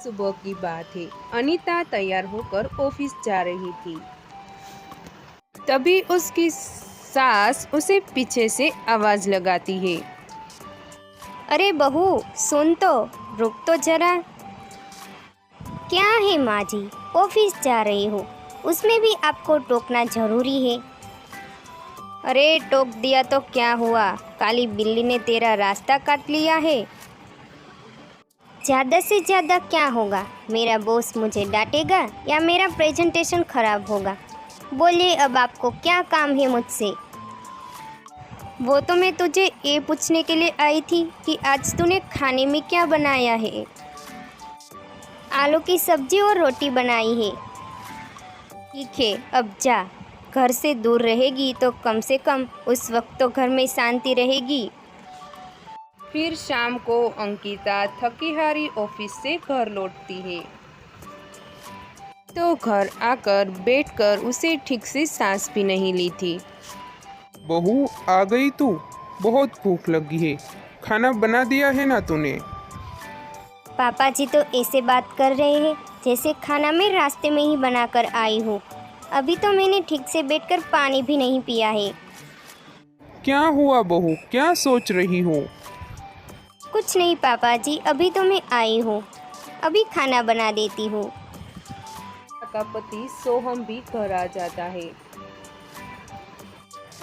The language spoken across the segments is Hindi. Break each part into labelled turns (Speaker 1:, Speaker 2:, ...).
Speaker 1: सुबह की बात है। अनीता तैयार होकर ऑफिस जा रही थी। तभी उसकी सास उसे पीछे से आवाज लगाती है।
Speaker 2: अरे बहू, सुन तो, रुक तो जरा। क्या है माँ जी, ऑफिस जा रही हो, उसमें भी आपको टोकना जरूरी है। अरे टोक दिया तो क्या हुआ, काली बिल्ली ने तेरा रास्ता काट लिया है। ज़्यादा से ज़्यादा क्या होगा, मेरा बॉस मुझे डांटेगा या मेरा प्रेजेंटेशन खराब होगा। बोलिए अब आपको क्या काम है मुझसे। वो तो मैं तुझे ये पूछने के लिए आई थी कि आज तूने खाने में क्या बनाया है। आलू की सब्जी और रोटी बनाई है। ठीक है, अब जा। घर से दूर रहेगी तो कम से कम उस वक्त तो घर में शांति रहेगी।
Speaker 1: फिर शाम को अंकिता थकी हारी ऑफिस से घर लौटती है तो घर आकर बैठकर उसे ठीक से सांस भी नहीं ली थी।
Speaker 3: बहू आ गई तू, बहुत भूख लगी है, खाना बना दिया है ना तूने?
Speaker 2: पापा जी तो ऐसे बात कर रहे हैं जैसे खाना मैं रास्ते में ही बनाकर आई हूँ। अभी तो मैंने ठीक से बैठकर पानी भी नहीं पिया है।
Speaker 3: क्या हुआ बहू, क्या सोच रही हो?
Speaker 2: कुछ नहीं पापा जी, अभी तो मैं आई हूँ, अभी खाना बना देती हूँ।
Speaker 1: का पति सोहम भी घर आ जाता है।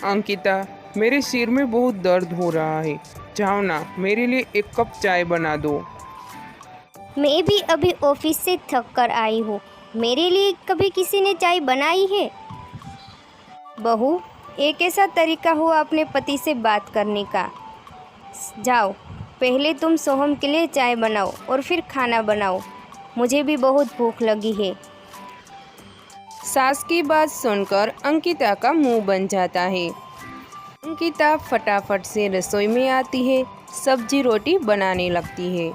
Speaker 3: अंकिता, मेरे सिर में बहुत दर्द हो रहा है, जाओ ना मेरे लिए एक कप चाय बना दो।
Speaker 2: मैं भी अभी ऑफिस से थक कर आई हूँ, मेरे लिए कभी किसी ने चाय बनाई है? बहू, एक ऐसा तरीका हुआ अपने पति से बात करने का। जाओ, पहले तुम सोहम के लिए चाय बनाओ और फिर खाना बनाओ, मुझे भी बहुत भूख लगी है।
Speaker 1: सास की बात सुनकर अंकिता का मुंह बन जाता है। अंकिता फटाफट से रसोई में आती है, सब्जी रोटी बनाने लगती है।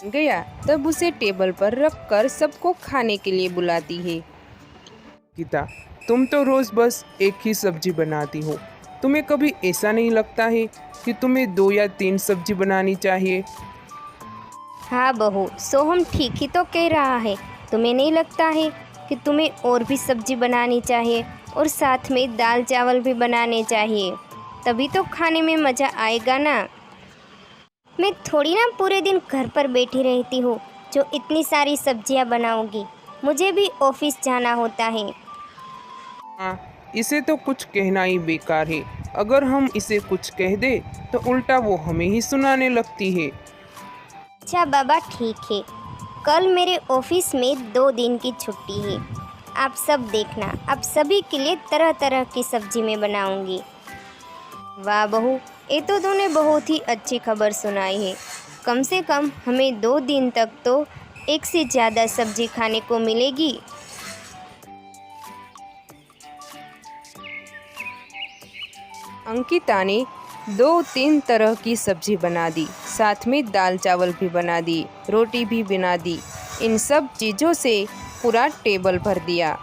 Speaker 1: गया तब उसे टेबल पर रखकर सबको खाने के लिए बुलाती है।
Speaker 3: अंकिता, तुम तो रोज बस एक ही सब्जी बनाती हो, तुम्हें कभी ऐसा नहीं लगता है कि तुम्हें 2 या 3 सब्जी बनानी चाहिए?
Speaker 2: हाँ बहू, सोहम ठीक ही तो कह रहा है। तुम्हें नहीं लगता है कि तुम्हें और भी सब्जी बनानी चाहिए और साथ में दाल चावल भी बनाने चाहिए, तभी तो खाने में मज़ा आएगा ना। मैं थोड़ी ना पूरे दिन घर पर बैठी रहती हूँ जो इतनी सारी सब्जियाँ बनाऊँगी, मुझे भी ऑफिस जाना होता है।
Speaker 3: हाँ, इसे तो कुछ कहना ही बेकार है, अगर हम इसे कुछ कह दे तो उल्टा वो हमें ही सुनाने लगती है।
Speaker 2: अच्छा बाबा ठीक है, कल मेरे ऑफिस में 2 दिन की छुट्टी है। आप सब देखना, आप सभी के लिए तरह तरह की सब्जी मैं बनाऊंगी। वाह बहू, ये तो तूने बहुत ही अच्छी खबर सुनाई है। कम से कम हमें 2 दिन तक तो एक से ज़्यादा सब्जी खाने को मिलेगी।
Speaker 1: अंकिता ने 2-3 तरह की सब्जी बना दी, साथ में दाल चावल भी बना दी, रोटी भी बना दी। इन सब चीज़ों से पूरा टेबल भर दिया।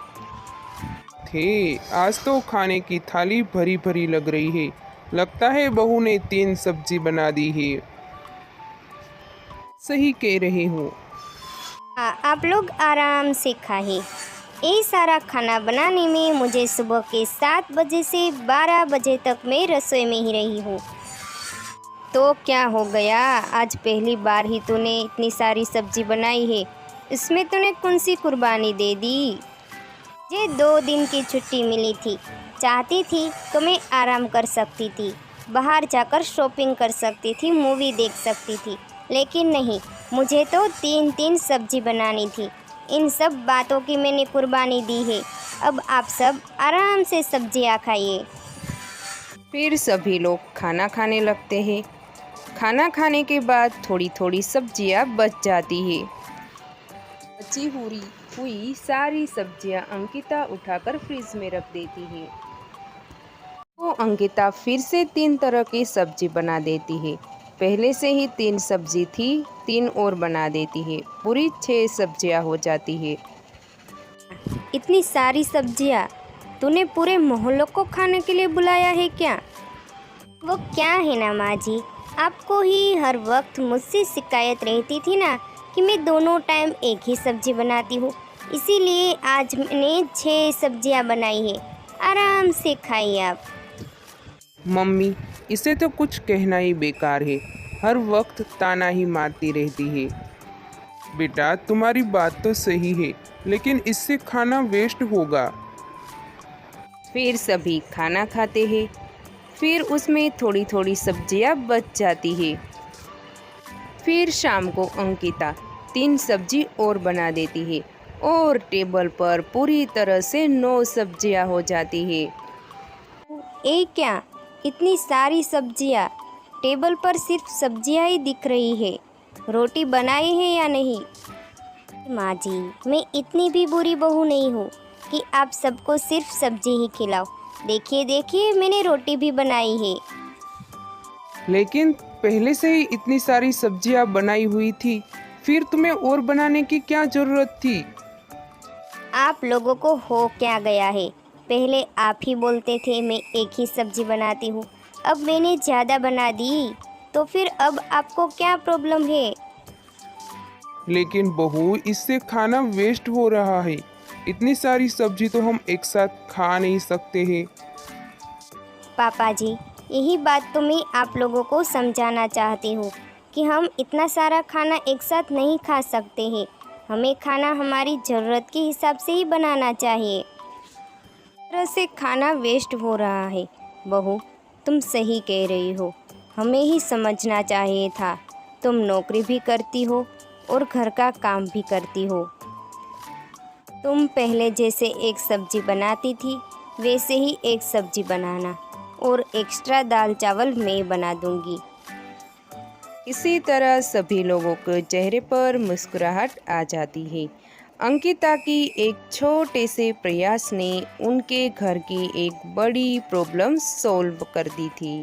Speaker 3: आज तो खाने की थाली भरी भरी लग रही है, लगता है बहू ने 3 सब्जी बना दी है। सही कह रहे हो।
Speaker 2: आप लोग आराम से खाइए। ये सारा खाना बनाने में मुझे सुबह के 7 बजे से 12 बजे तक मैं रसोई में ही रही हूँ। तो क्या हो गया, आज पहली बार ही तूने इतनी सारी सब्जी बनाई है, इसमें तूने कौन सी कुर्बानी दे दी? मुझे 2 दिन की छुट्टी मिली थी, चाहती थी तो मैं आराम कर सकती थी, बाहर जाकर शॉपिंग कर सकती थी, मूवी देख सकती थी, लेकिन नहीं, मुझे तो 3-3 सब्जी बनानी थी। इन सब बातों की मैंने कुर्बानी दी है। अब आप सब आराम से सब्जियाँ खाइए।
Speaker 1: फिर सभी लोग खाना खाने लगते हैं। खाना खाने के बाद थोड़ी थोड़ी सब्जियां बच जाती है। बची हुई सारी सब्जियां अंकिता उठाकर फ्रिज में रख देती है। तो अंकिता फिर से 3 तरह की सब्जी बना देती है। पहले से ही 3 सब्जी थी, 3 और बना देती है, पूरी 6 सब्जियां हो जाती है।
Speaker 2: इतनी सारी सब्जियाँ तूने पूरे मोहल्लों को खाने के लिए बुलाया है क्या? वो क्या है ना माँ जी, आपको ही हर वक्त मुझसे शिकायत रहती थी ना कि मैं दोनों टाइम एक ही सब्जी बनाती हूँ, इसीलिए आज मैंने 6 सब्जियाँ बनाई है। आराम से खाइए आप।
Speaker 3: मम्मी, इसे तो कुछ कहना ही बेकार है, हर वक्त ताना ही मारती रहती है। बेटा, तुम्हारी बात तो सही है, लेकिन इससे खाना वेस्ट होगा।
Speaker 1: फिर सभी खाना खाते हैं। फिर उसमें थोड़ी थोड़ी सब्जियां बच जाती है। फिर शाम को अंकिता 3 सब्जी और बना देती है और टेबल पर पूरी तरह से 9 सब्जियां हो जाती है।
Speaker 2: ये क्या, इतनी सारी सब्जियाँ? टेबल पर सिर्फ सब्जियाँ ही दिख रही है, रोटी बनाई है या नहीं? माँ जी, मैं इतनी भी बुरी बहू नहीं हूँ कि आप सबको सिर्फ सब्जी ही खिलाओ। देखिए देखिए, मैंने रोटी भी बनाई है।
Speaker 3: लेकिन पहले से ही इतनी सारी सब्जियां बनाई हुई थी, फिर तुम्हें और बनाने की क्या जरूरत थी?
Speaker 2: आप लोगों को हो क्या गया है? पहले आप ही बोलते थे मैं एक ही सब्जी बनाती हूँ, अब मैंने ज़्यादा बना दी, तो फिर अब आपको क्या प्रॉब्लम है?
Speaker 3: लेकिन बहू, इससे खाना वेस्ट हो रहा है। इतनी सारी सब्जी तो हम एक साथ खा नहीं सकते हैं।
Speaker 2: पापा जी, यही बात तो मैं आप लोगों को समझाना चाहती हूँ कि हम इतना सारा खाना एक साथ नहीं खा सकते हैं। हमें खाना हमारी ज़रूरत के हिसाब से ही बनाना चाहिए। इस तरह से खाना वेस्ट हो रहा है। बहू, तुम सही कह रही हो, हमें ही समझना चाहिए था। तुम नौकरी भी करती हो और घर का काम भी करती हो। तुम पहले जैसे एक सब्जी बनाती थी, वैसे ही एक सब्जी बनाना, और एक्स्ट्रा दाल चावल मैं बना दूंगी।
Speaker 1: इसी तरह सभी लोगों के चेहरे पर मुस्कुराहट आ जाती है। अंकिता की एक छोटे से प्रयास ने उनके घर की एक बड़ी प्रॉब्लम सॉल्व कर दी थी।